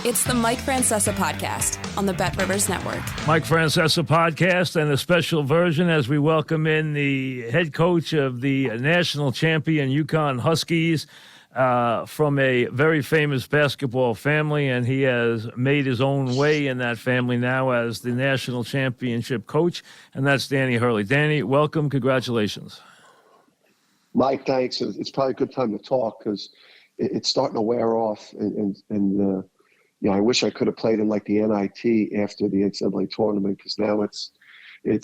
It's the Mike Francesa podcast on the Bet Rivers Network. Mike Francesa podcast and a special version as we welcome in the head coach of the national champion UConn Huskies from a very famous basketball family, and he has made his own way in that family now as the national championship coach, and that's Danny Hurley. Danny, welcome. Congratulations. Mike, thanks. It's probably a good time to talk because it's starting to wear off, and I wish I could have played in like the NIT after the NCAA tournament because now it's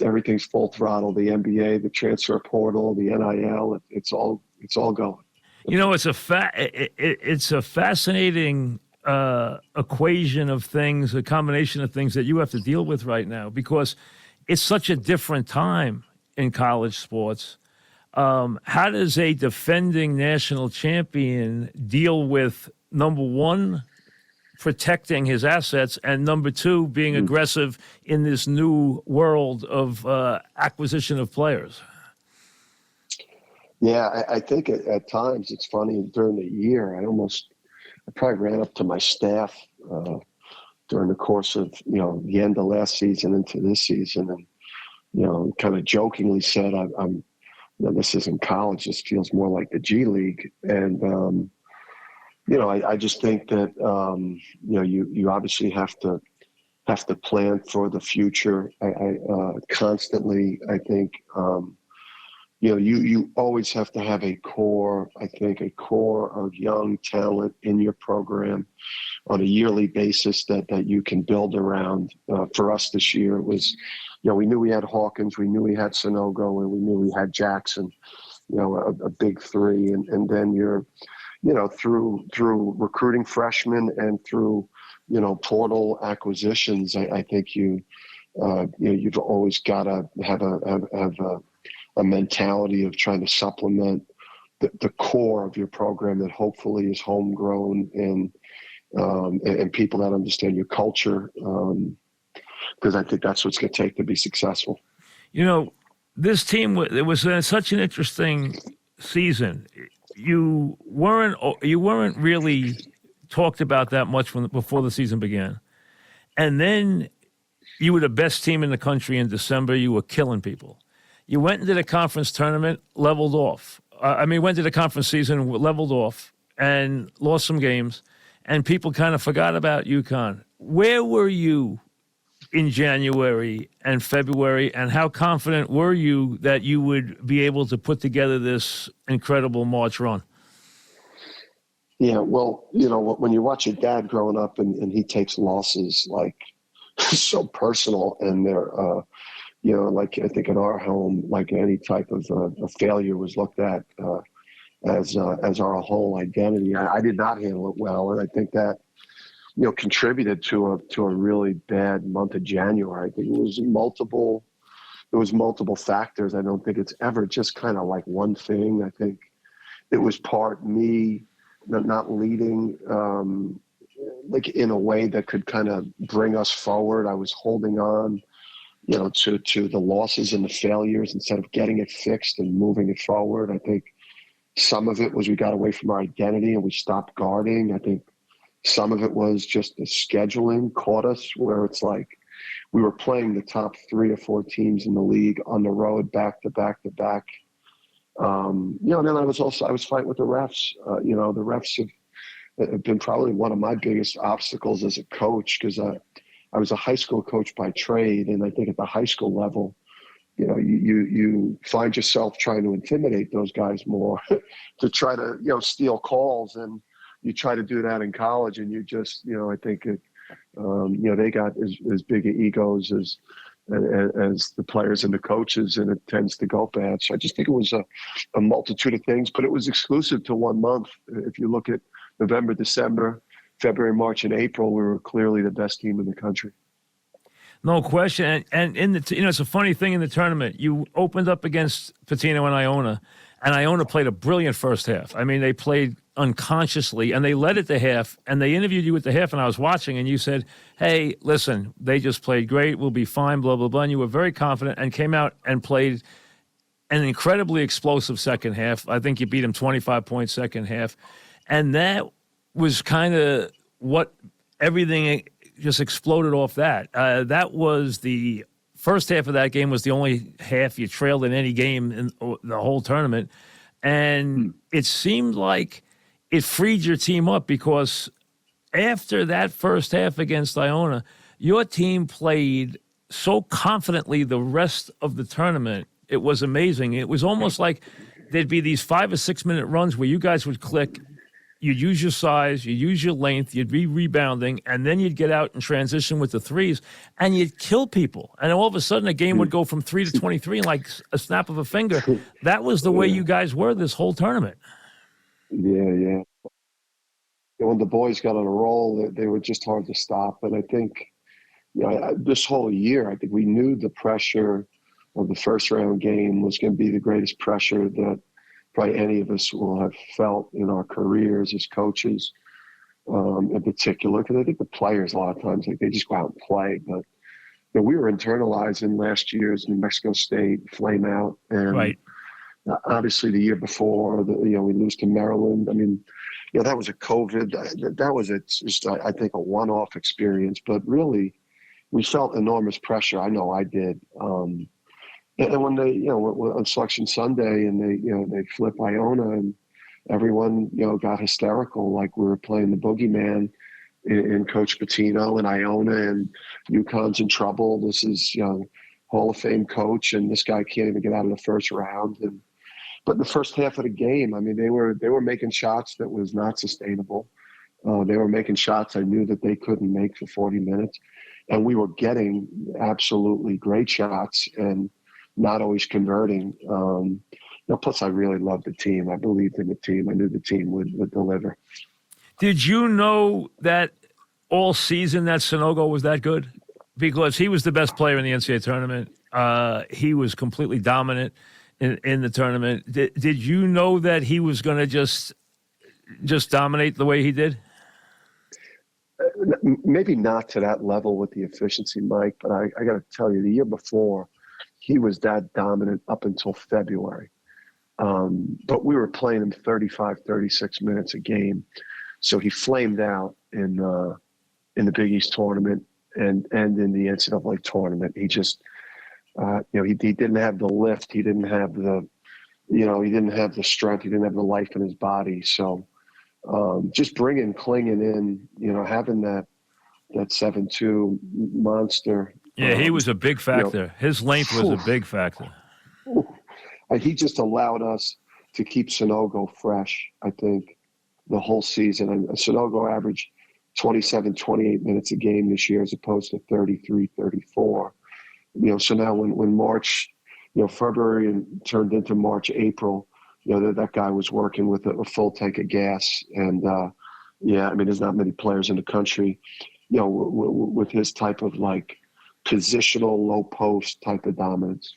everything's full throttle. The NBA, the transfer portal, the NIL, it's all going. You know, it's a fascinating equation of things, a combination of things that you have to deal with right now because it's such a different time in college sports. How does a defending national champion deal with, number one, protecting his assets, and number two, being aggressive in this new world of acquisition of players? Yeah, I think at times it's funny during the year. I probably ran up to my staff during the course of the end of last season into this season, and kind of jokingly said, this isn't college. This feels more like the G League. And, I just think that, you obviously have to plan for the future. I constantly, I think, you always have to have a core of young talent in your program on a yearly basis that you can build around. For us this year, it was, we knew we had Hawkins, we knew we had Sonogo, and we knew we had Jackson, a big three. And then you're, through recruiting freshmen and through, portal acquisitions, I think you've always got to have a mentality of trying to supplement the core of your program that hopefully is homegrown and people that understand your culture. Because I think that's what's going to take to be successful. This team, it was such an interesting season. You weren't really talked about that much before the season began. And then you were the best team in the country in December. You were killing people. You went into the conference tournament, leveled off. Went to the conference season, leveled off, and lost some games. And people kind of forgot about UConn. Where were you in January and February, and how confident were you that you would be able to put together this incredible March run? Yeah, well, when you watch your dad growing up and he takes losses like so personal, and they're, like I think in our home, like any type of a failure was looked at as our whole identity. I did not handle it well, and I think that contributed to a really bad month of January. I think it was multiple factors. I don't think it's ever just kind of like one thing. I think it was part me not leading like in a way that could kind of bring us forward. I was holding on, to the losses and the failures instead of getting it fixed and moving it forward. I think some of it was we got away from our identity and we stopped guarding. I think some of it was just the scheduling caught us where it's like we were playing the top 3 or 4 teams in the league on the road back to back to back. And then I was fighting with the refs. The refs have been probably one of my biggest obstacles as a coach because I was a high school coach by trade. And I think at the high school level, you find yourself trying to intimidate those guys more to try to, steal calls. And you try to do that in college, and you just, I think, they got as big of egos as the players and the coaches, and it tends to go bad. So I just think it was a multitude of things, but it was exclusive to one month. If you look at November, December, February, March, and April, we were clearly the best team in the country. No question. And in the it's a funny thing in the tournament. You opened up against Patino and Iona played a brilliant first half. They played unconsciously, and they led it to half, and they interviewed you at the half, and I was watching, and you said, hey, listen, they just played great, we'll be fine, blah, blah, blah, and you were very confident and came out and played an incredibly explosive second half. I think you beat them 25 points second half, and that was kind of what everything just exploded off that. That was the first half of that game was the only half you trailed in any game in the whole tournament. And it seemed like it freed your team up because after that first half against Iona, your team played so confidently the rest of the tournament. It was amazing. It was almost like there'd be these 5 or 6 minute runs where you guys would click. You'd use your size, you'd use your length, you'd be rebounding, and then you'd get out and transition with the threes, and you'd kill people. And all of a sudden, a game would go from 3 to 23 in like a snap of a finger. That was the way you guys were this whole tournament. Yeah. When the boys got on a roll, they were just hard to stop. And I think, this whole year, I think we knew the pressure of the first round game was going to be the greatest pressure that probably any of us will have felt in our careers as coaches, in particular, because I think the players a lot of times, like, they just go out and play. But we were internalizing last year's New Mexico State flame out, and right. Obviously the year before, we lose to Maryland. I mean, that was a COVID. That was just I think a one-off experience, but really, we felt enormous pressure. I know I did. And when they, on Selection Sunday, and they flip Iona, and everyone, got hysterical, like we were playing the boogeyman in Coach Pitino and Iona, and UConn's in trouble. This is, Hall of Fame coach, and this guy can't even get out of the first round. But in the first half of the game, I mean, they were making shots that was not sustainable. They were making shots I knew that they couldn't make for 40 minutes, and we were getting absolutely great shots and not always converting. Plus, I really loved the team. I believed in the team. I knew the team would deliver. Did you know that all season that Sanogo was that good? Because he was the best player in the NCAA tournament. He was completely dominant in the tournament. Did you know that he was going to just dominate the way he did? Maybe not to that level with the efficiency, Mike, but I got to tell you, the year before, he was that dominant up until February. But we were playing him 35, 36 minutes a game. So he flamed out in the Big East tournament and in the NCAA tournament. He just, he didn't have the lift. He didn't have the, he didn't have the strength. He didn't have the life in his body. So just clinging in, having that 7'2" monster. Yeah, he was a big factor. His length was a big factor. He just allowed us to keep Sanogo fresh, I think, the whole season. And Sanogo averaged 27, 28 minutes a game this year as opposed to 33, 34. So now when March, February and turned into March, April, that guy was working with a full tank of gas. And, there's not many players in the country, with his type of positional low post type of dominance.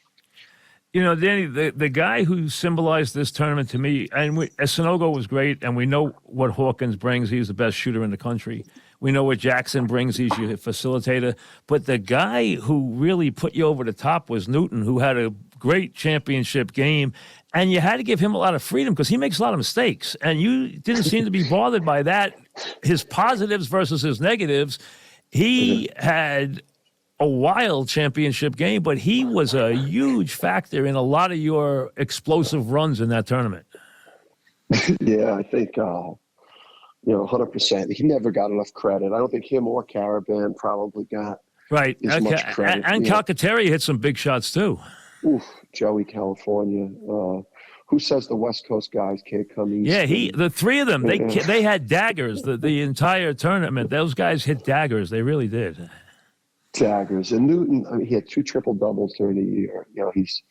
Danny, the guy who symbolized this tournament to me, and Sanogo was great, and we know what Hawkins brings. He's the best shooter in the country. We know what Jackson brings. He's your facilitator. But the guy who really put you over the top was Newton, who had a great championship game, and you had to give him a lot of freedom because he makes a lot of mistakes, and you didn't seem to be bothered by that, his positives versus his negatives. He had a wild championship game, but he was a huge factor in a lot of your explosive runs in that tournament. Yeah, I think, 100%. He never got enough credit. I don't think him or Caravan probably got as much credit. And Calcaterra hit some big shots too. Oof, Joey California. Who says the West Coast guys can't come east? Yeah, the three of them, they had daggers the entire tournament. Those guys hit daggers. They really did. Daggers. And Newton, he had 2 triple doubles during the year. He's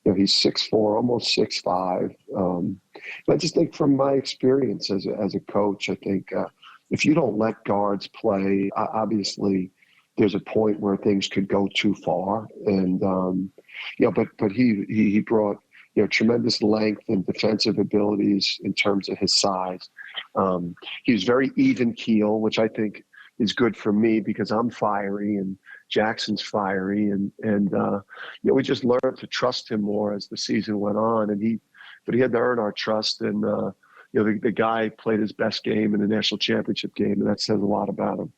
6'4", almost 6'5". But I just think from my experience as a coach, I think if you don't let guards play, obviously there's a point where things could go too far. And but he brought tremendous length and defensive abilities in terms of his size. He was very even keel, which I think is good for me because I'm fiery and Jackson's fiery, and we just learned to trust him more as the season went on, but he had to earn our trust, and the guy played his best game in the national championship game, and that says a lot about him.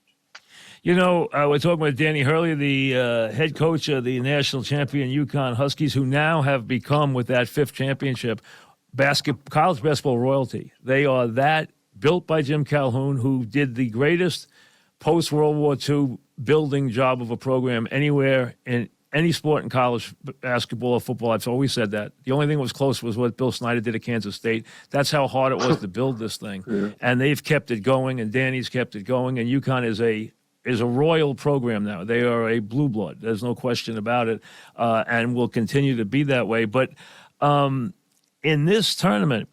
We're talking with Danny Hurley, the head coach of the national champion UConn Huskies, who now have become, with that fifth championship, college basketball royalty. They are that built by Jim Calhoun, who did the greatest post-World War II building job of a program anywhere in any sport in college basketball or football. I've always said that. The only thing that was close was what Bill Snyder did at Kansas State. That's how hard it was to build this thing. Yeah. And they've kept it going, and Danny's kept it going, and UConn is a royal program now. They are a blue blood. There's no question about it, and will continue to be that way. But in this tournament,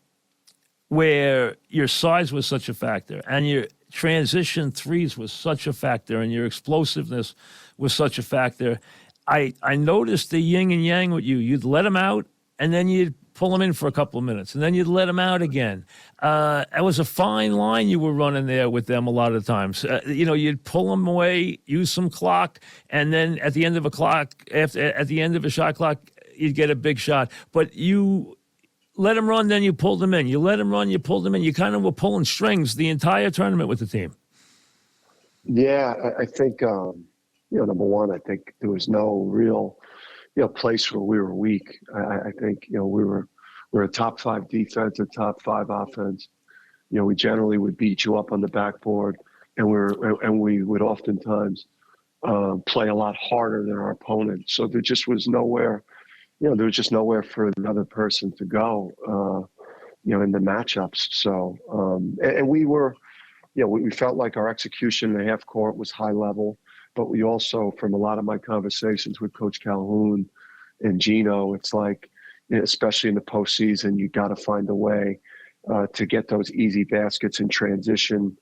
where your size was such a factor, and your transition threes was such a factor, and your explosiveness was such a factor, I noticed the yin and yang with you. You'd let them out, and then you'd pull them in for a couple of minutes, and then you'd let them out again. It was a fine line you were running there with them a lot of times. You'd pull them away, use some clock, and then at the end of at the end of a shot clock, you'd get a big shot. But you let them run, then you pulled them in. You let them run, you pulled them in. You kind of were pulling strings the entire tournament with the team. Yeah, I think, number one, I think there was no real, place where we were weak. I think, we're a top 5 defense, a top 5 offense. We generally would beat you up on the backboard, and we would oftentimes play a lot harder than our opponent. So there just was nowhere, there was just nowhere for another person to go, in the matchups. So, and we were, we felt like our execution in the half court was high level, but we also, from a lot of my conversations with Coach Calhoun and Gino, it's like, especially in the postseason, you got to find a way to get those easy baskets in transition,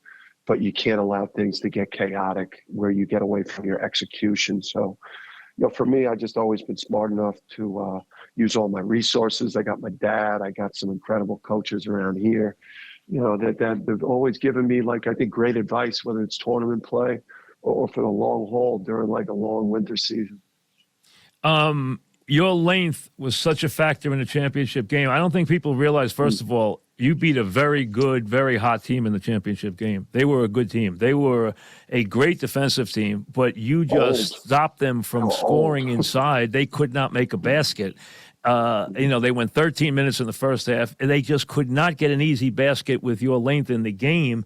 but you can't allow things to get chaotic where you get away from your execution. So, for me, I just always been smart enough to use all my resources. I got my dad. I got some incredible coaches around here, that they've always given me, I think, great advice, whether it's tournament play or for the long haul during a long winter season. Your length was such a factor in the championship game. I don't think people realize, first of all, you beat a very good, very hot team in the championship game. They were a good team. They were a great defensive team, but you just stopped them from scoring inside. They could not make a basket. They went 13 minutes in the first half, and they just could not get an easy basket with your length in the game.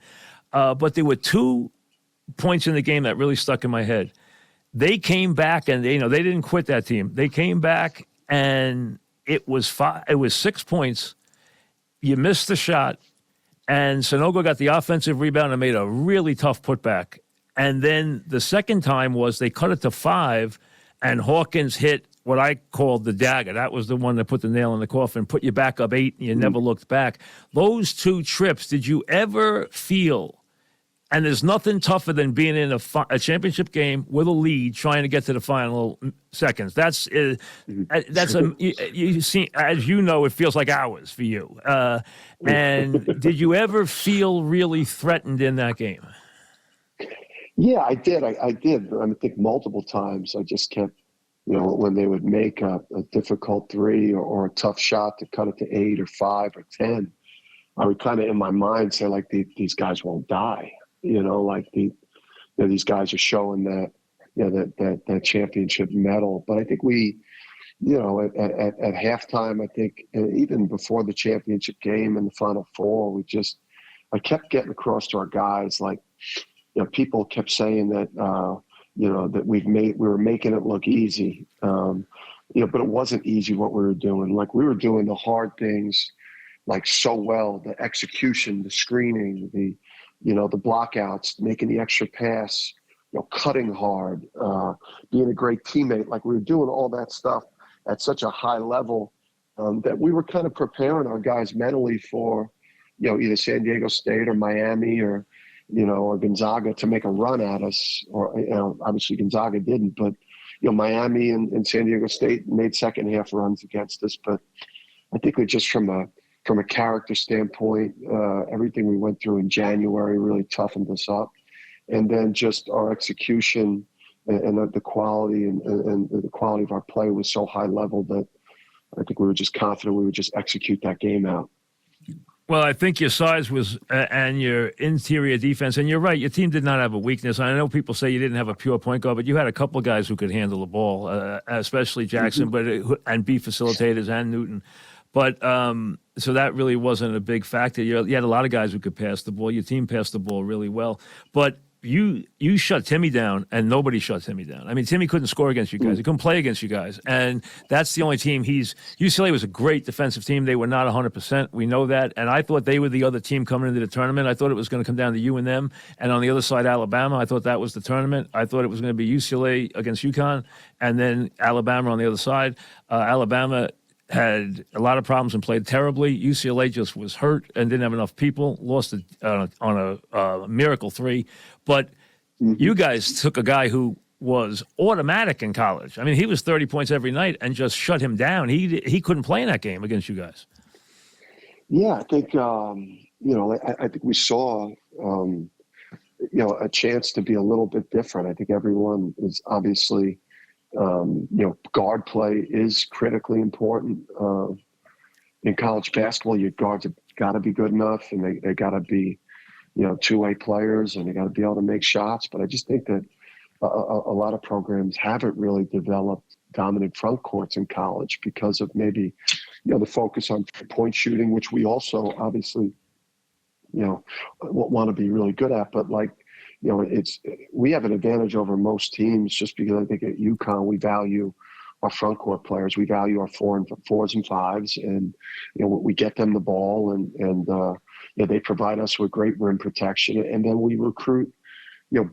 But there were 2 points in the game that really stuck in my head. They came back, and they didn't quit that team. They came back, and it was 6 points. You missed the shot, and Sanogo got the offensive rebound and made a really tough putback. And then the second time was they cut it to 5, and Hawkins hit what I called the dagger. That was the one that put the nail in the coffin, put you back up 8, and you never looked back. Those 2 trips, did you ever feel, and there's nothing tougher than being in a championship game with a lead, trying to get to the final seconds. You see, as you know, it feels like hours for you. And did you ever feel really threatened in that game? Yeah, I did. I did. I think multiple times. I just kept, when they would make a difficult 3 or a tough shot to cut it to 8 or 5 or 10, I would kind of in my mind say, these guys won't die. These guys are showing that, that championship medal. But I think we, at halftime, I think, and even before the championship game and the Final Four, I kept getting across to our guys, people kept saying that, that we were making it look easy, but it wasn't easy what we were doing. We were doing the hard things, so well, the execution, the screening, the blockouts, making the extra pass, cutting hard, being a great teammate. We were doing all that stuff at such a high level that we were kind of preparing our guys mentally for, either San Diego State or Miami or Gonzaga to make a run at us. Or, obviously Gonzaga didn't, but, Miami and San Diego State made second half runs against us. But I think we just from a character standpoint, everything we went through in January really toughened us up. And then just our execution and the quality and the quality of our play was so high level that I think we were just confident we would just execute that game out. Well, I think your size was and your interior defense, and you're right. Your team did not have a weakness. I know people say you didn't have a pure point guard, but you had a couple of guys who could handle the ball, especially Jackson, and be facilitators and Newton. But so that really wasn't a big factor. You had a lot of guys who could pass the ball. Your team passed the ball really well, but you shut Timmy down, and nobody shut Timmy down. I mean, Timmy couldn't score against you guys. He couldn't play against you guys, and that's the only team UCLA was a great defensive team. They were not 100%. We know that, and I thought they were the other team coming into the tournament. I thought it was going to come down to you and them, and on the other side, Alabama. I thought that was the tournament. I thought it was going to be UCLA against UConn, and then Alabama on the other side. Alabama had a lot of problems and played terribly. UCLA just was hurt and didn't have enough people, lost on a miracle 3. But you guys took a guy who was automatic in college. I mean, he was 30 points every night and just shut him down. He couldn't play in that game against you guys. Yeah, I think, I think we saw, a chance to be a little bit different. I think everyone is obviously – guard play is critically important in college basketball. Your guards have got to be good enough, and they got to be, two-way players, and they got to be able to make shots. But I just think that a lot of programs haven't really developed dominant front courts in college because of maybe, the focus on point shooting, which we also obviously, want to be really good at. But we have an advantage over most teams just because I think at UConn we value our front court players. We value our fours and fives, and we get them the ball, and they provide us with great rim protection, and then we recruit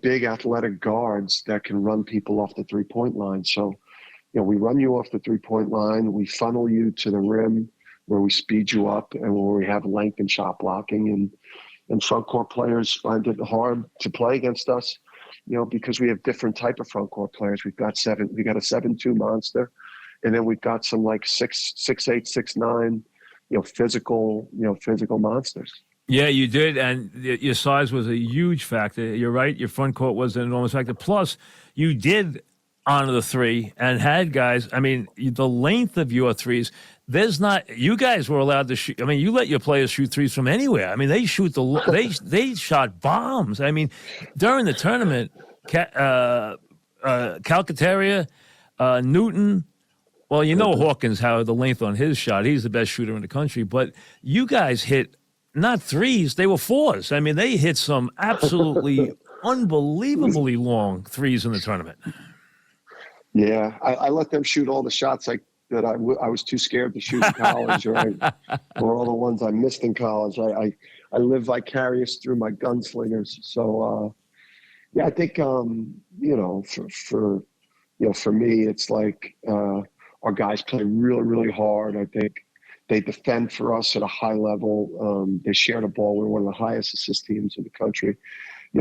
big athletic guards that can run people off the 3-point line. So we run you off the 3-point line, we funnel you to the rim where we speed you up, and where we have length and shot blocking, and front court players find it hard to play against us, because we have different type of front court players. We got a 7'2" monster, and then we've got some like 6'8", 6'9", physical monsters. Yeah, you did, and your size was a huge factor. You're right. Your front court was an enormous factor. Plus, you did honor the 3 and had guys. I mean, the length of your threes. You guys were allowed to shoot. I mean, you let your players shoot threes from anywhere. I mean, they they shot bombs. I mean, during the tournament, Calcaterra, Newton. Well, Hawkins, how the length on his shot. He's the best shooter in the country. But you guys hit not threes, they were 4s. I mean, they hit some absolutely unbelievably long threes in the tournament. Yeah, I let them shoot all the shots that I was too scared to shoot in college, or all the ones I missed in college. I live vicarious through my gunslingers. So, I think, for me, it's like our guys play really, really hard. I think they defend for us at a high level. They share the ball. We're one of the highest assist teams in the country.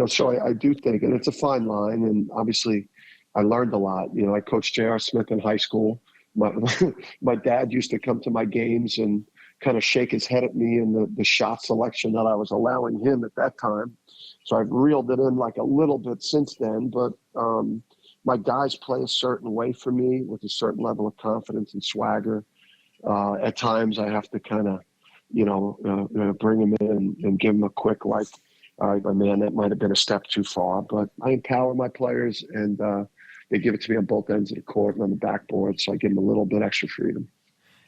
So I do think, and it's a fine line, and obviously I learned a lot. I coached J.R. Smith in high school. My dad used to come to my games and kind of shake his head at me and the shot selection that I was allowing him at that time. So I've reeled it in like a little bit since then. But my guys play a certain way for me with a certain level of confidence and swagger. At times I have to kind of, bring them in and give them a quick, like, all right, my man, that might have been a step too far. But I empower my players, and they give it to me on both ends of the court and on the backboard, so I give them a little bit extra freedom.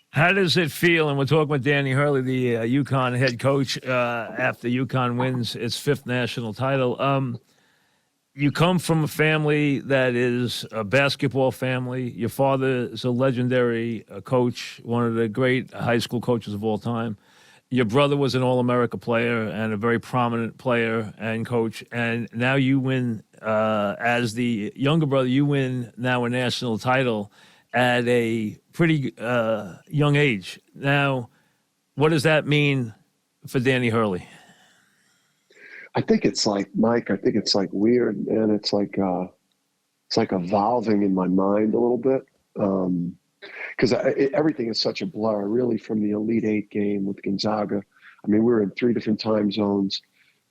How does it feel? And we're talking with Danny Hurley, the UConn head coach, after UConn wins its 5th national title. You come from a family that is a basketball family. Your father is a legendary coach, one of the great high school coaches of all time. Your brother was an All-America player and a very prominent player and coach. And now you win, as the younger brother, you win now a national title at a pretty young age. Now, what does that mean for Danny Hurley? I think it's like, Mike, weird, and it's like evolving in my mind a little bit. Because everything is such a blur, really, from the Elite Eight game with Gonzaga. I mean, we were in 3 different time zones,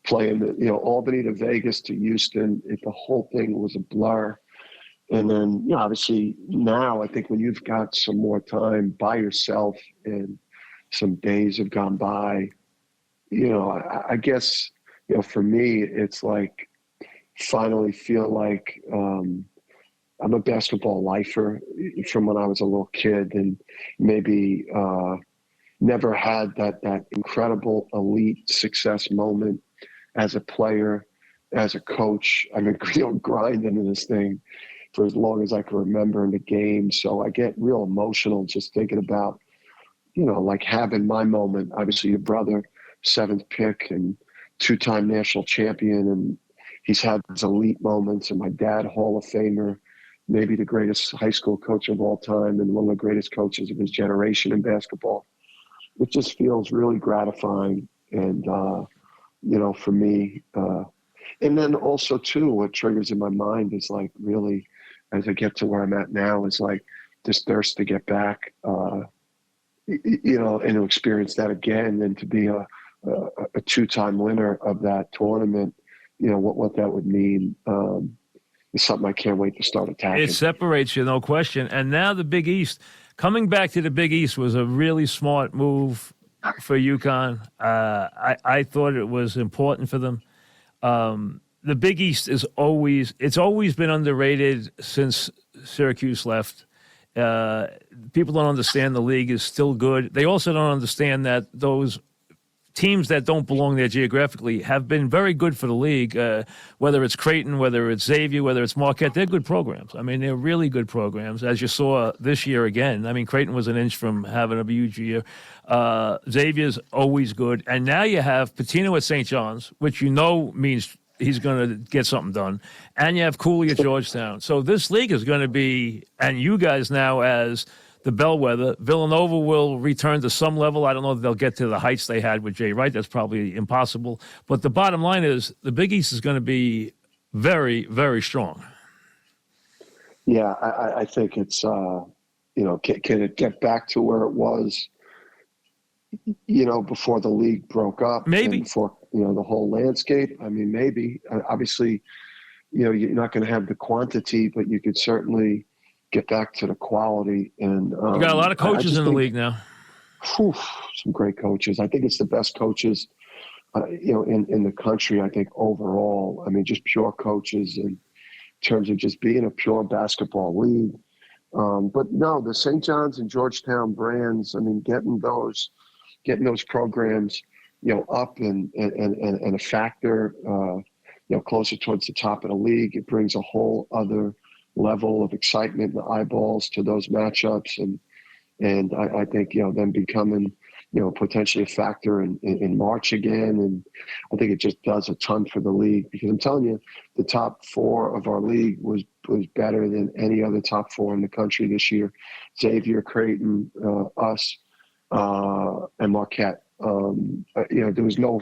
playing, Albany to Vegas to Houston. The whole thing was a blur. And then, obviously now I think when you've got some more time by yourself and some days have gone by, I guess, for me, it's like finally feel like I'm a basketball lifer from when I was a little kid, and maybe never had that incredible elite success moment as a player, as a coach. I mean, grinding in this thing for as long as I can remember in the game. So I get real emotional just thinking about, like having my moment. Obviously, your brother, 7th pick and 2-time national champion, and he's had his elite moments. And my dad, Hall of Famer, maybe the greatest high school coach of all time and one of the greatest coaches of his generation in basketball. It just feels really gratifying. And, for me, and then also too, what triggers in my mind is like really, as I get to where I'm at now, is like this thirst to get back, and to experience that again, and to be a 2-time winner of that tournament. What that would mean is something I can't wait to start attacking. It separates you, no question. And now the Big East. Coming back to the Big East was a really smart move for UConn. I thought it was important for them. The Big East it's always been underrated since Syracuse left. People don't understand the league is still good. They also don't understand that those teams that don't belong there geographically have been very good for the league, whether it's Creighton, whether it's Xavier, whether it's Marquette. They're good programs. I mean, they're really good programs, as you saw this year again. I mean, Creighton was an inch from having a huge year. Xavier's always good. And now you have Patino at St. John's, which means he's going to get something done. And you have Cooley at Georgetown. So this league is going to be, and you guys now as the bellwether. Villanova will return to some level. I don't know if they'll get to the heights they had with Jay Wright. That's probably impossible. But the bottom line is the Big East is going to be very, very strong. Yeah, I think it's, can it get back to where it was, before the league broke up? Maybe. Before, the whole landscape? I mean, maybe. Obviously, you're not going to have the quantity, but you could certainly get back to the quality. And you got a lot of coaches in the league now. Some great coaches. I think it's the best coaches, in the country. I think overall, I mean, just pure coaches in terms of just being a pure basketball league. But no, the St. John's and Georgetown brands. I mean, getting those programs, up and a factor, closer towards the top of the league. It brings a whole other level of excitement and eyeballs to those matchups, and I think them becoming potentially a factor in March again, and I think it just does a ton for the league, because I'm telling you, the top 4 of our league was better than any other top 4 in the country this year. Xavier, Creighton, us, and Marquette. There was no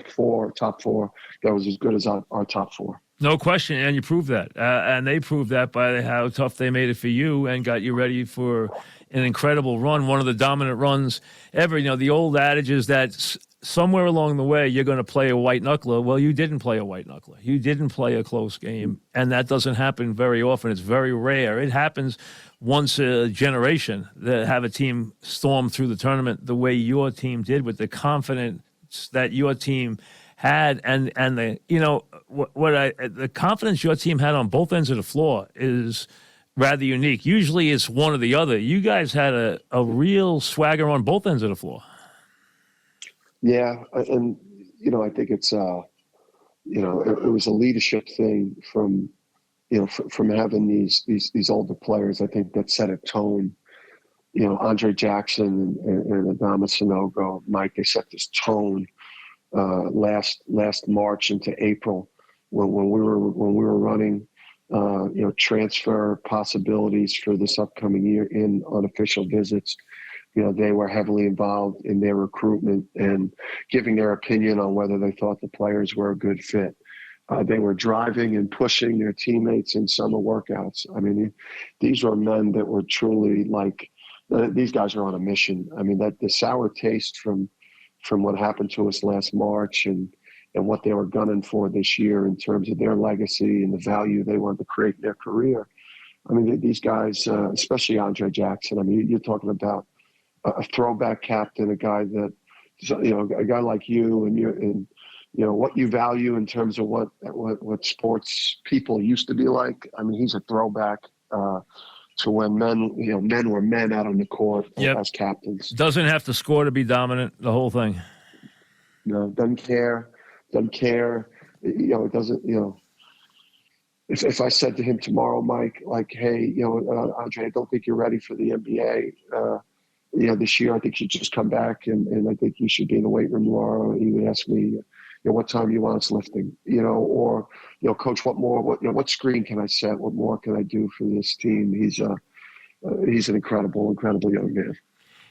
top four that was as good as our top 4. No question, and you proved that. And they proved that by how tough they made it for you and got you ready for an incredible run, one of the dominant runs ever. The old adage is that somewhere along the way you're going to play a white knuckler. Well, you didn't play a white knuckler. You didn't play a close game, and that doesn't happen very often. It's very rare. It happens once a generation that have a team storm through the tournament the way your team did, with the confidence that your team had, and the the confidence your team had on both ends of the floor is rather unique. Usually it's one or the other. You guys had a real swagger on both ends of the floor. Yeah, and I think it's it was a leadership thing from from having these older players. I think that set a tone. Andre Jackson and Adama Sanogo, Mike, they set this tone last March into April when we were running transfer possibilities for this upcoming year in unofficial visits. They were heavily involved in their recruitment and giving their opinion on whether they thought the players were a good fit. They were driving and pushing their teammates in summer workouts. I mean, these were men that were truly like, these guys are on a mission. I mean, that the sour taste from what happened to us last March and what they were gunning for this year in terms of their legacy and the value they wanted to create in their career. I mean, these guys, especially Andre Jackson, I mean, you're talking about a throwback captain, a guy that a guy like you and what you value in terms of what sports people used to be like. I mean, he's a throwback to when men were men out on the court as captains. Doesn't have to score to be dominant, the whole thing. No, doesn't care. It doesn't, if I said to him tomorrow, Mike, like, hey, Andre, I don't think you're ready for the NBA. This year, I think you should just come back and I think you should be in the weight room tomorrow. He would ask me, what time you want us lifting, or, coach, what screen can I set? What more can I do for this team? He's an incredible young man.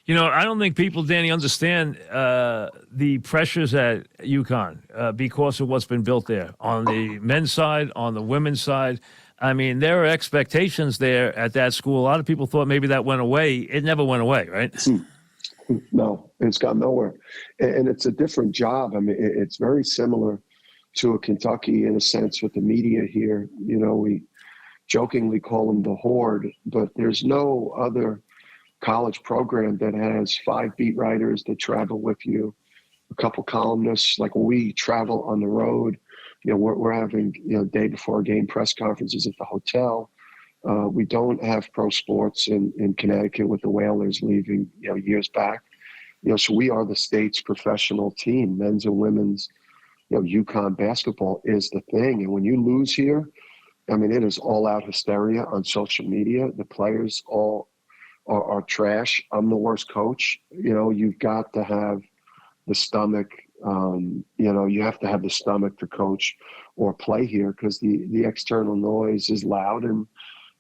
I don't think people, Danny, understand the pressures at UConn because of what's been built there on the men's side, on the women's side. I mean, there are expectations there at that school. A lot of people thought maybe that went away. It never went away, right? No, it's gone nowhere. And it's a different job. I mean, it's very similar to a Kentucky in a sense with the media here. We jokingly call them the Horde, but there's no other college program that has 5 beat writers that travel with you, a couple columnists. Like we travel on the road. We're having, day before game press conferences at the hotel. We don't have pro sports in Connecticut with the Whalers leaving, years back. So we are the state's professional team, men's and women's. UConn basketball is the thing. And when you lose here, I mean, it is all out hysteria on social media. The players all are trash. I'm the worst coach. You've got to have the stomach. You have to have the stomach to coach or play here because the external noise is loud. And,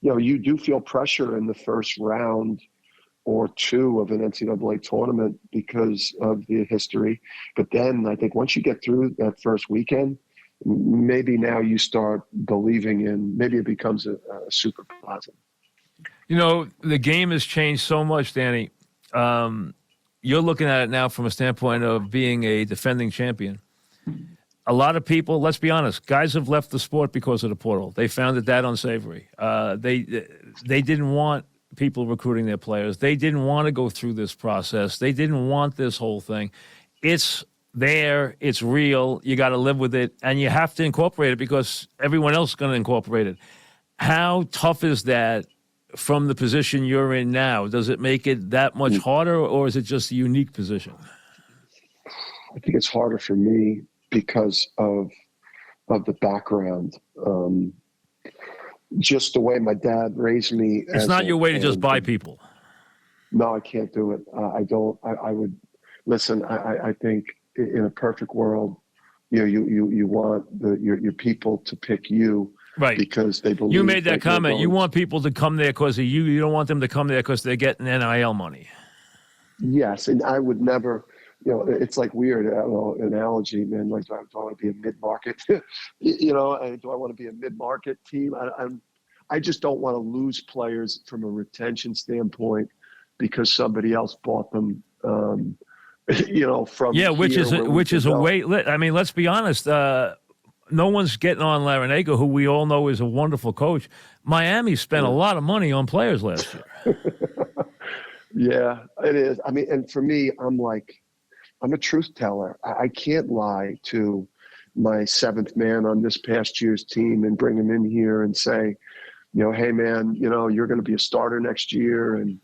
you do feel pressure in the first round or two of an NCAA tournament because of the history. But then I think once you get through that first weekend, maybe now you start believing in, maybe it becomes a super positive. The game has changed so much, Danny. You're looking at it now from a standpoint of being a defending champion. A lot of people, let's be honest, guys have left the sport because of the portal. They found that unsavory. They didn't want people recruiting their players. They didn't want to go through this process. They didn't want this whole thing. It's there. It's real. You got to live with it, and you have to incorporate it because everyone else is going to incorporate it. How tough is that from the position you're in now? Does it make it that much harder, or is it just a unique position? I think it's harder for me because of the background. Just the way my dad raised me. It's not your way to just buy people. No, I can't do it. I would listen. I think in a perfect world, you want your people to pick you. Right. Because they believe. You made that comment. You want people to come there because of you. You don't want them to come there because they're getting NIL money. Yes, and I would never. It's like weird. I don't know, analogy, man. Like, do I want to be a mid-market? Do I want to be a mid-market team? I just don't want to lose players from a retention standpoint because somebody else bought them. From which is a way. I mean, let's be honest. No one's getting on Larinaga, who we all know is a wonderful coach. Miami spent a lot of money on players last year. Yeah, it is. I mean, and for me, I'm a truth teller. I can't lie to my seventh man on this past year's team and bring him in here and say, hey, man, you're going to be a starter next year and,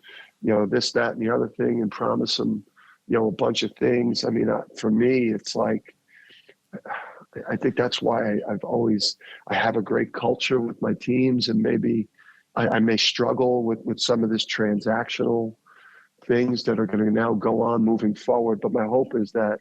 this, that, and the other thing and promise him, a bunch of things. I mean, for me, it's like, I think that's why I have a great culture with my teams, and maybe I may struggle with some of this transactional things that are going to now go on moving forward. But my hope is that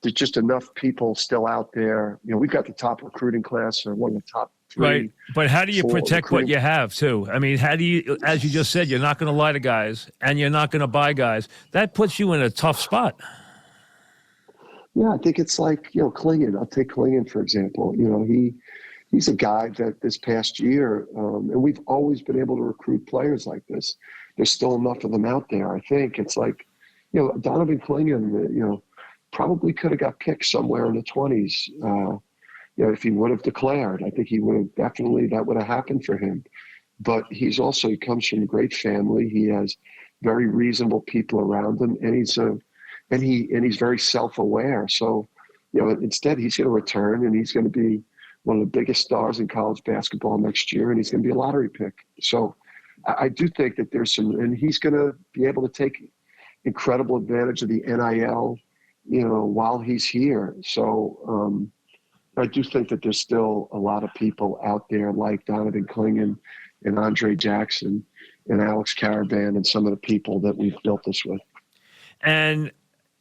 there's just enough people still out there. We've got the top recruiting class, or one of the top 3. Right. But how do you protect what you have too? I mean, how do you, as you just said, you're not going to lie to guys and you're not going to buy guys. That puts you in a tough spot. Yeah, I think it's like, Klingon. I'll take Klingon, for example. He's a guy that this past year, and we've always been able to recruit players like this. There's still enough of them out there. I think it's like, Donovan Klingon, probably could have got picked somewhere in the 20s. If he would have declared, I think he would have definitely, that would have happened for him. But he comes from a great family. He has very reasonable people around him, and and he's very self-aware. So, instead he's going to return and he's going to be one of the biggest stars in college basketball next year, and he's going to be a lottery pick. So I do think that there's and he's going to be able to take incredible advantage of the NIL, while he's here. So I do think that there's still a lot of people out there like Donovan Clingan and Andre Jackson and Alex Caravan and some of the people that we've built this with. And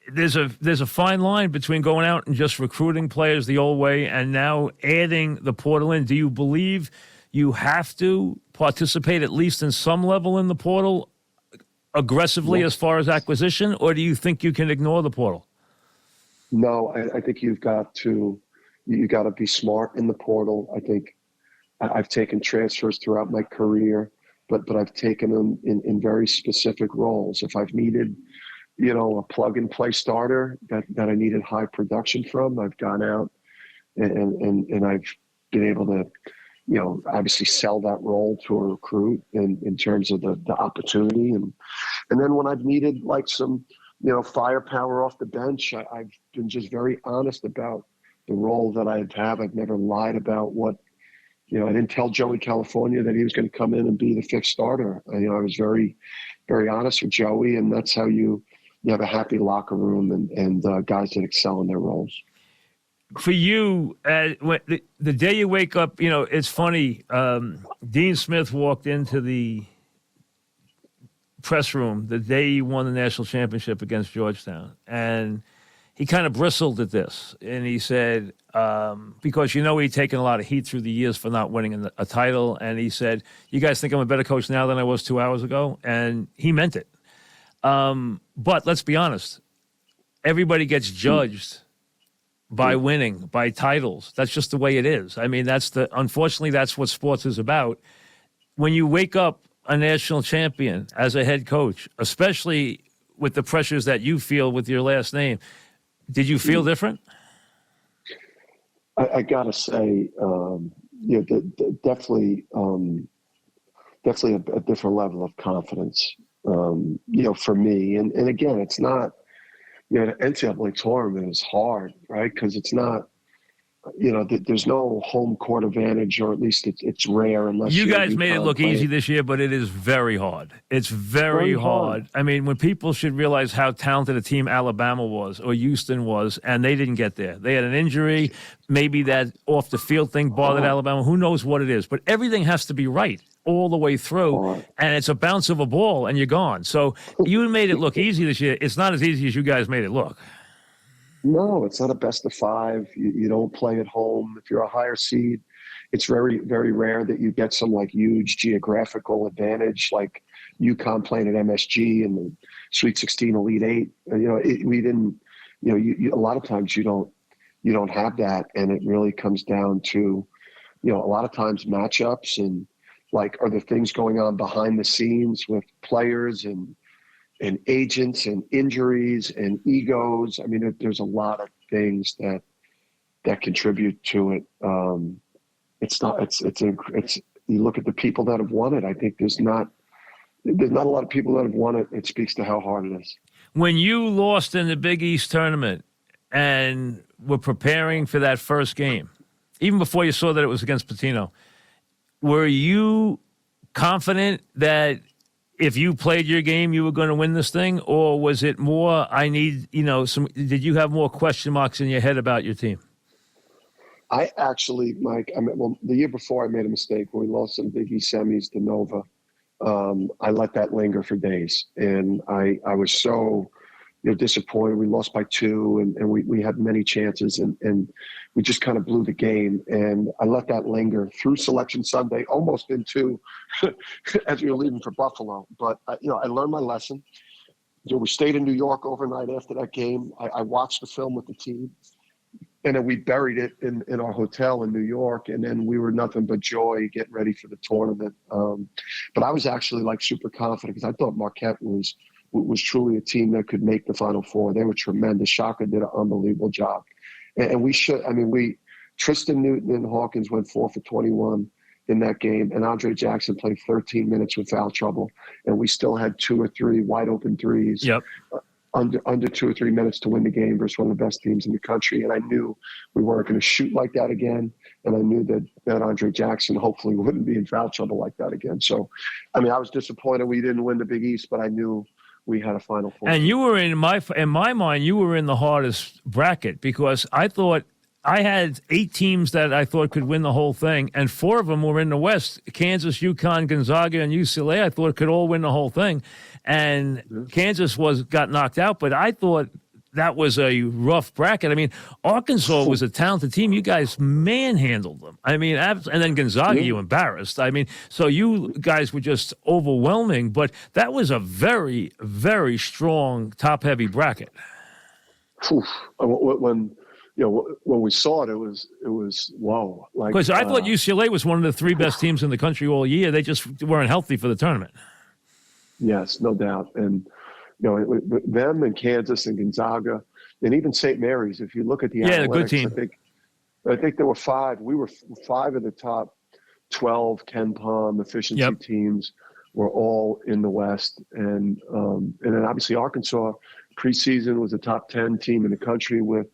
there's a fine line between going out and just recruiting players the old way and now adding the portal in. Do you believe you have to participate at least in some level in the portal aggressively as far as acquisition, or do you think you can ignore the portal? No, I think you got to be smart in the portal. I think I've taken transfers throughout my career, but I've taken them in very specific roles. If I've needed a plug-and-play starter that I needed high production from, I've gone out and I've been able to, obviously sell that role to a recruit in terms of the opportunity. And then when I've needed like some, firepower off the bench, I've been just very honest about the role that I have. I've never lied about what, I didn't tell Joey California that he was going to come in and be the fifth starter. I was very, very honest with Joey, and that's how you have a happy locker room and guys that excel in their roles. For you, the day you wake up, it's funny. Dean Smith walked into the press room the day he won the national championship against Georgetown, and he kind of bristled at this. And he said, because he'd taken a lot of heat through the years for not winning a title, and he said, "You guys think I'm a better coach now than I was 2 hours ago?" And he meant it. But let's be honest, everybody gets judged by winning, by titles. That's just the way it is. I mean, unfortunately, that's what sports is about. When you wake up a national champion as a head coach, especially with the pressures that you feel with your last name, did you feel different? I gotta say, definitely a different level of confidence. For me, and again, it's not, the NCAA tournament is hard, right? Because it's not, there's no home court advantage, or at least it's rare unless you guys made it look easy this year, but it is very hard. It's very hard. I mean, when people should realize how talented a team Alabama was or Houston was, and they didn't get there. They had an injury, maybe that off the field thing bothered Alabama. Who knows what it is? But everything has to be right all the way through, and it's a bounce of a ball, and you're gone. So you made it look easy this year. It's not as easy as you guys made it look. No, it's not a best of five. You don't play at home. If you're a higher seed, it's very, very rare that you get some like huge geographical advantage, like UConn playing at MSG and the Sweet 16, Elite Eight. We didn't. A lot of times you don't have that, and it really comes down to, a lot of times matchups and like are there things going on behind the scenes with players and agents and injuries and egos. I mean, there's a lot of things that contribute to it. You look at the people that have won it. I think there's not a lot of people that have won it. It speaks to how hard it is. When you lost in the Big East tournament and were preparing for that first game, even before you saw that it was against Pitino, were you confident that if you played your game, you were going to win this thing? Or was it more, did you have more question marks in your head about your team? I actually, Mike, the year before I made a mistake when we lost in Big East semis to Nova. I let that linger for days. And I was so, disappointed. We lost by 2 and we had many chances and we just kind of blew the game. And I let that linger through Selection Sunday, almost into as we were leaving for Buffalo. But, I learned my lesson. We stayed in New York overnight after that game. I watched the film with the team. And then we buried it in our hotel in New York. And then we were nothing but joy getting ready for the tournament. But I was actually like super confident because I thought Marquette was truly a team that could make the Final Four. They were tremendous. Shaka did an unbelievable job. And Tristan Newton and Hawkins went 4 for 21 in that game. And Andre Jackson played 13 minutes with foul trouble. And we still had 2 or 3 wide open threes. Yep. under 2 or 3 minutes to win the game versus one of the best teams in the country. And I knew we weren't going to shoot like that again. And I knew that Andre Jackson hopefully wouldn't be in foul trouble like that again. So, I mean, I was disappointed we didn't win the Big East, but I knew we had a Final Four. And you were in my mind, you were in the hardest bracket because I thought I had 8 teams that I thought could win the whole thing, and 4 of them were in the West. Kansas, UConn, Gonzaga, and UCLA I thought could all win the whole thing. And Kansas got knocked out, but I thought that was a rough bracket. I mean, Arkansas was a talented team. You guys manhandled them. I mean, and then Gonzaga, you embarrassed. I mean, so you guys were just overwhelming, but that was a very, very strong top-heavy bracket. When we saw it, it was wow. Because I thought UCLA was one of the 3 best teams in the country all year. They just weren't healthy for the tournament. Yes, no doubt. And them and Kansas and Gonzaga and even St. Mary's. If you look at the analytics, good team. I think there were 5. We were 5 of the top 12 Ken Palm efficiency teams. Were all in the West, and then obviously Arkansas preseason was a top 10 team in the country with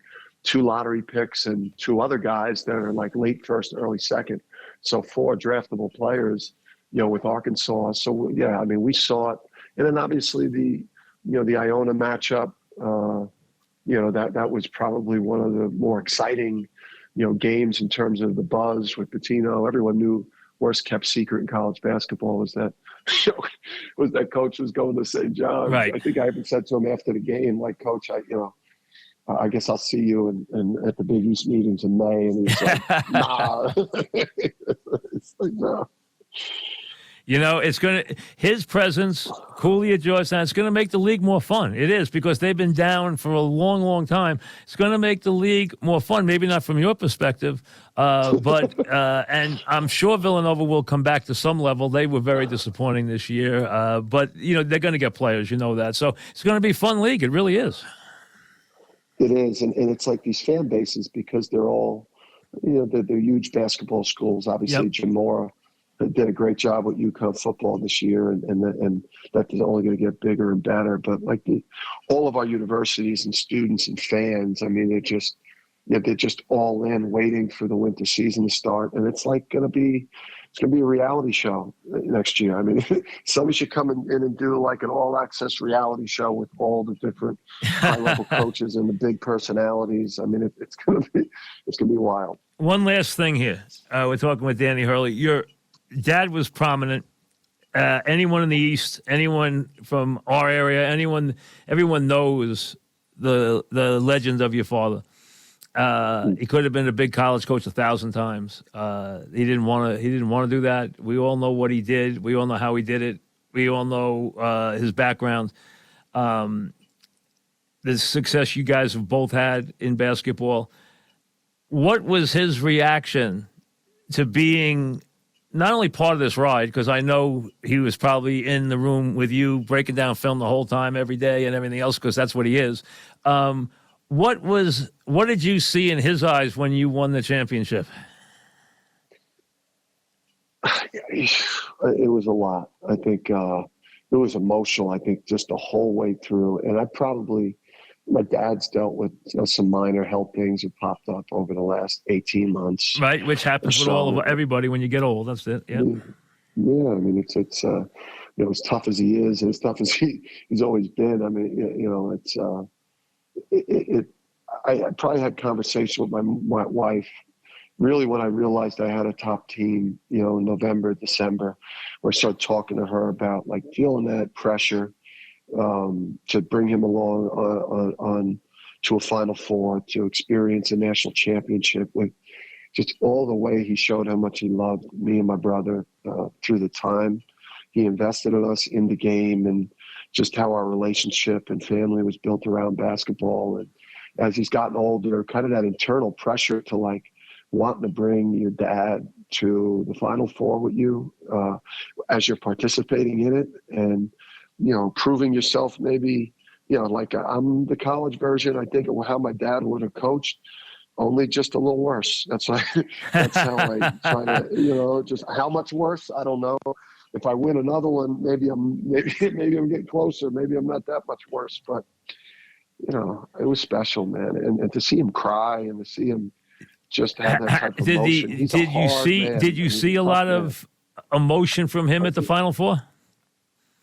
2 lottery picks and 2 other guys that are like late first, early second. So 4 draftable players, with Arkansas. So yeah, I mean, we saw it. And then obviously the Iona matchup, that was probably one of the more exciting, games in terms of the buzz with Pitino. Everyone knew worst kept secret in college basketball was that coach was going to St. John's. Right. I think I even said to him after the game, like, Coach, I guess I'll see you at the Big East meetings in May. And he's like, nah. It's like, no. His presence, Cooley at Georgetown, it's going to make the league more fun. It is, because they've been down for a long, long time. It's going to make the league more fun, maybe not from your perspective, but and I'm sure Villanova will come back to some level. They were very disappointing this year, but, they're going to get players, that. So it's going to be a fun league. It really is. It is, and it's like these fan bases, because they're all, they're huge basketball schools. Obviously, Jim Mora did a great job with UConn football this year, and that is only going to get bigger and better. But like all of our universities and students and fans, I mean, they're just all in, waiting for the winter season to start, and it's like going to be a reality show next year. I mean, somebody should come in and do like an all-access reality show with all the different high-level coaches and the big personalities. I mean, it's going to be wild. One last thing here. We're talking with Danny Hurley. Your dad was prominent. Anyone in the East, anyone from our area, everyone knows the legend of your father. He could have been a big college coach 1,000 times. He didn't want to do that. We all know what he did. We all know how he did it. We all know his background. The success you guys have both had in basketball. What was his reaction to being not only part of this ride, because I know he was probably in the room with you breaking down film the whole time, every day, and everything else, because that's what he is. What did you see in his eyes when you won the championship? It was a lot. I think it was emotional. I think just the whole way through. And my dad's dealt with some minor health things that popped up over the last 18 months. Right, which happens with everybody when you get old. That's it. Yeah. Yeah. I mean, it's as tough as he is, and as tough as he's always been. I mean, I probably had conversation with my wife really when I realized I had a top team, in November, December, where I started talking to her about like feeling that pressure to bring him along on to a Final Four, to experience a national championship, with just all the way he showed how much he loved me and my brother through the time he invested in us in the game, and just how our relationship and family was built around basketball. And as he's gotten older, kind of that internal pressure to like wanting to bring your dad to the Final Four with you as you're participating in it, and proving yourself maybe, like I'm the college version, I think, of how my dad would have coached, only just a little worse. That's how I try to, just how much worse, I don't know. If I win another one, maybe I'm getting closer. Maybe I'm not that much worse. But it was special, man. And to see him cry and to see him just have that type of emotion. Did you see a lot of emotion from him at the Final Four?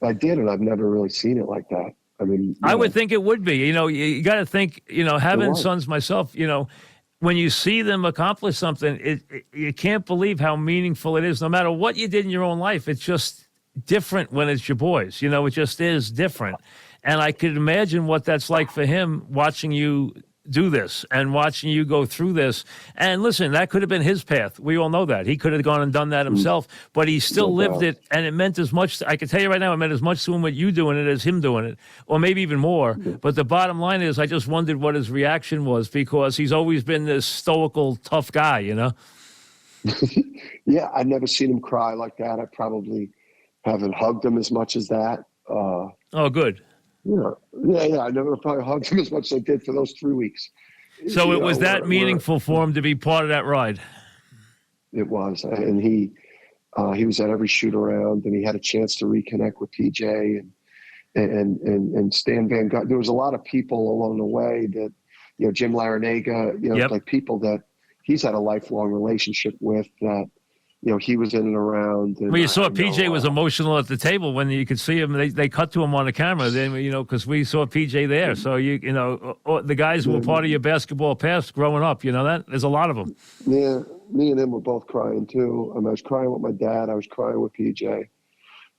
I did, and I've never really seen it like that. I mean, I would think it would be. You got to think, having sons myself, when you see them accomplish something, you can't believe how meaningful it is. No matter what you did in your own life, it's just different when it's your boys. It just is different. And I could imagine what that's like for him watching you do this and watching you go through this. And listen, that could have been his path. We all know that. He could have gone and done that himself, but he still lived it, and it meant as much. I can tell you right now, it meant as much to him with you doing it as him doing it, or maybe even more. But the bottom line is, I just wondered what his reaction was, because he's always been this stoical, tough guy, Yeah, I've never seen him cry like that. I probably haven't hugged him as much as that. Oh, good. Yeah. I never probably hugged him as much as I did for those 3 weeks. So it was that meaningful for him to be part of that ride. It was, and he was at every shoot around, and he had a chance to reconnect with PJ and Stan Van Gundy. There was a lot of people along the way that, Jim Larinaga, like people that he's had a lifelong relationship with that. He was in and around. And well, you saw PJ was emotional at the table when you could see him. They cut to him on the camera, then because we saw PJ there. So the guys who were part of your basketball past growing up, that there's a lot of them. Yeah, me and him were both crying too. I was crying with my dad. I was crying with PJ.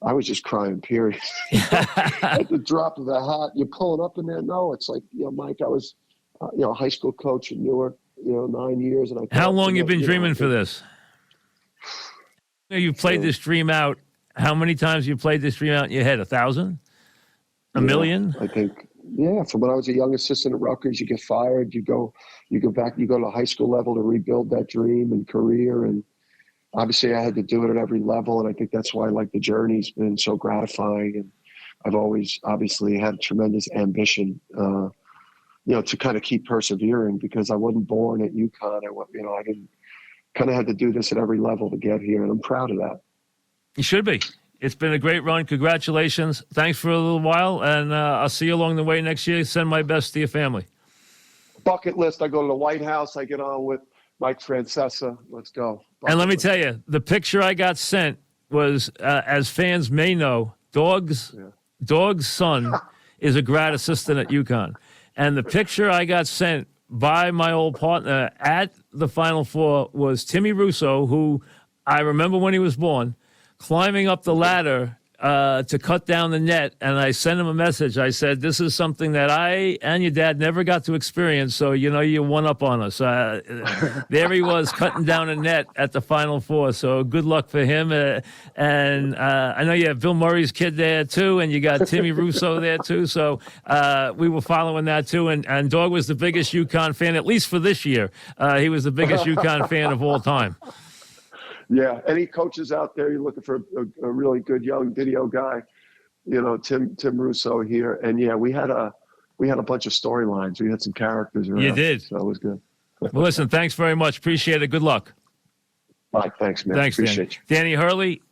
I was just crying, period. At the drop of the hat, you're pulling up in there. No, it's like, Mike, I was, a high school coach in Newark, 9 years, and How long you been dreaming for this? You played this dream out. How many times you played this dream out in your head? 1,000? A million? I think, from when I was a young assistant at Rutgers, you get fired, you go back, you go to high school level to rebuild that dream and career. And obviously I had to do it at every level. And I think that's why, the journey's been so gratifying. And I've always obviously had tremendous ambition, to kind of keep persevering, because I wasn't born at UConn. I didn't kind of had to do this at every level to get here, and I'm proud of that. You should be. It's been a great run. Congratulations. Thanks for a little while, and I'll see you along the way next year. Send my best to your family. Bucket list. I go to the White House. I get on with Mike Francesa. Let's go. And let me tell you, the picture I got sent was, as fans may know, Dog's son is a grad assistant at UConn. And the picture I got sent by my old partner at the Final Four was Timmy Russo, who I remember when he was born, climbing up the ladder to cut down the net. And I sent him a message. I said, this is something that I and your dad never got to experience, so you one up on us. There he was, cutting down a net at the Final Four, so good luck for him. And I know you have Bill Murray's kid there, too, and you got Timmy Russo there, too. So we were following that, too. And Dog was the biggest UConn fan, at least for this year. He was the biggest UConn fan of all time. Yeah, any coaches out there, you're looking for a really good young video guy, Tim Russo here. And we had a bunch of storylines. We had some characters around. You did. So it was good. Well, listen, thanks very much. Appreciate it. Good luck. Mike, thanks, man. Thanks, Appreciate you. Danny Hurley,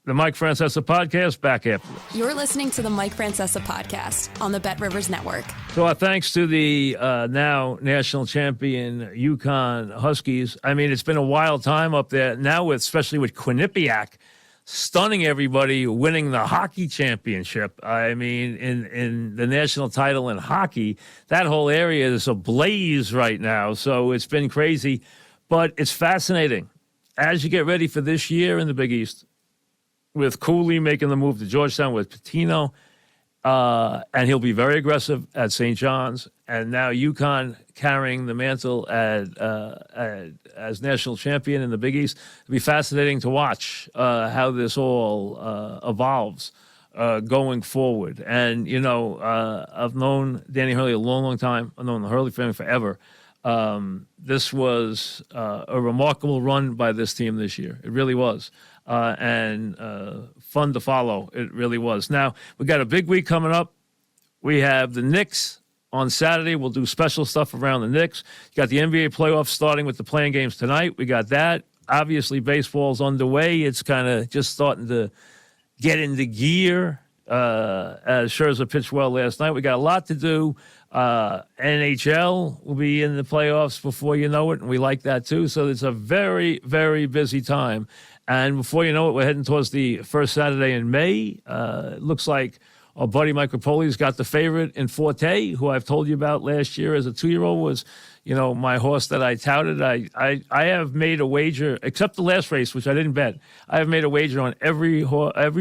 the Mike Francesa podcast, back after this. You're listening to the Mike Francesa podcast on the Bet Rivers Network. So our thanks to the now national champion UConn Huskies. I mean, it's been a wild time up there now, especially with Quinnipiac stunning everybody, winning the hockey championship. I mean, in the national title in hockey, that whole area is ablaze right now. So it's been crazy, but it's fascinating as you get ready for this year in the Big East, with Cooley making the move to Georgetown with Patino, and he'll be very aggressive at St. John's, and now UConn carrying the mantle as national champion in the Big East. It'll be fascinating to watch how this all evolves going forward. And, I've known Danny Hurley a long, long time. I've known the Hurley family forever. This was a remarkable run by this team this year. It really was. And fun to follow. It really was. Now, we got a big week coming up. We have the Knicks on Saturday. We'll do special stuff around the Knicks. You got the NBA playoffs starting with the playing games tonight. We got that. Obviously, baseball's underway. It's kind of just starting to get into gear as Scherzer pitched well last night. We got a lot to do. NHL will be in the playoffs before you know it, and we like that too. So it's a very, very busy time. And before you know it, we're heading towards the first Saturday in May. It looks like our buddy Mike Rapoli's got the favorite in Forte, who I've told you about last year as a 2-year-old, was, my horse that I touted. I have made a wager, except the last race, which I didn't bet. I have made a wager on every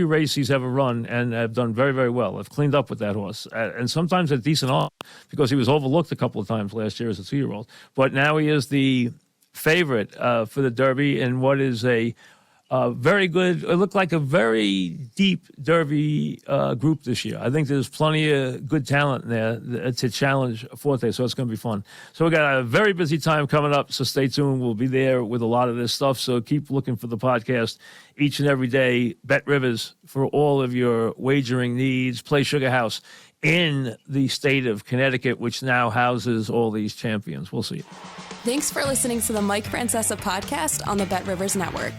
race he's ever run, and I've done very, very well. I've cleaned up with that horse, and sometimes at decent odds, because he was overlooked a couple of times last year as a 2-year-old. But now he is the favorite for the Derby in what is a very good. It looked like a very deep Derby group this year. I think there's plenty of good talent in there to challenge Forte, so it's going to be fun. So we got a very busy time coming up, so stay tuned. We'll be there with a lot of this stuff, so keep looking for the podcast each and every day. Bet Rivers for all of your wagering needs. Play Sugar House in the state of Connecticut, which now houses all these champions. We'll see you. Thanks for listening to the Mike Francesa podcast on the Bet Rivers Network.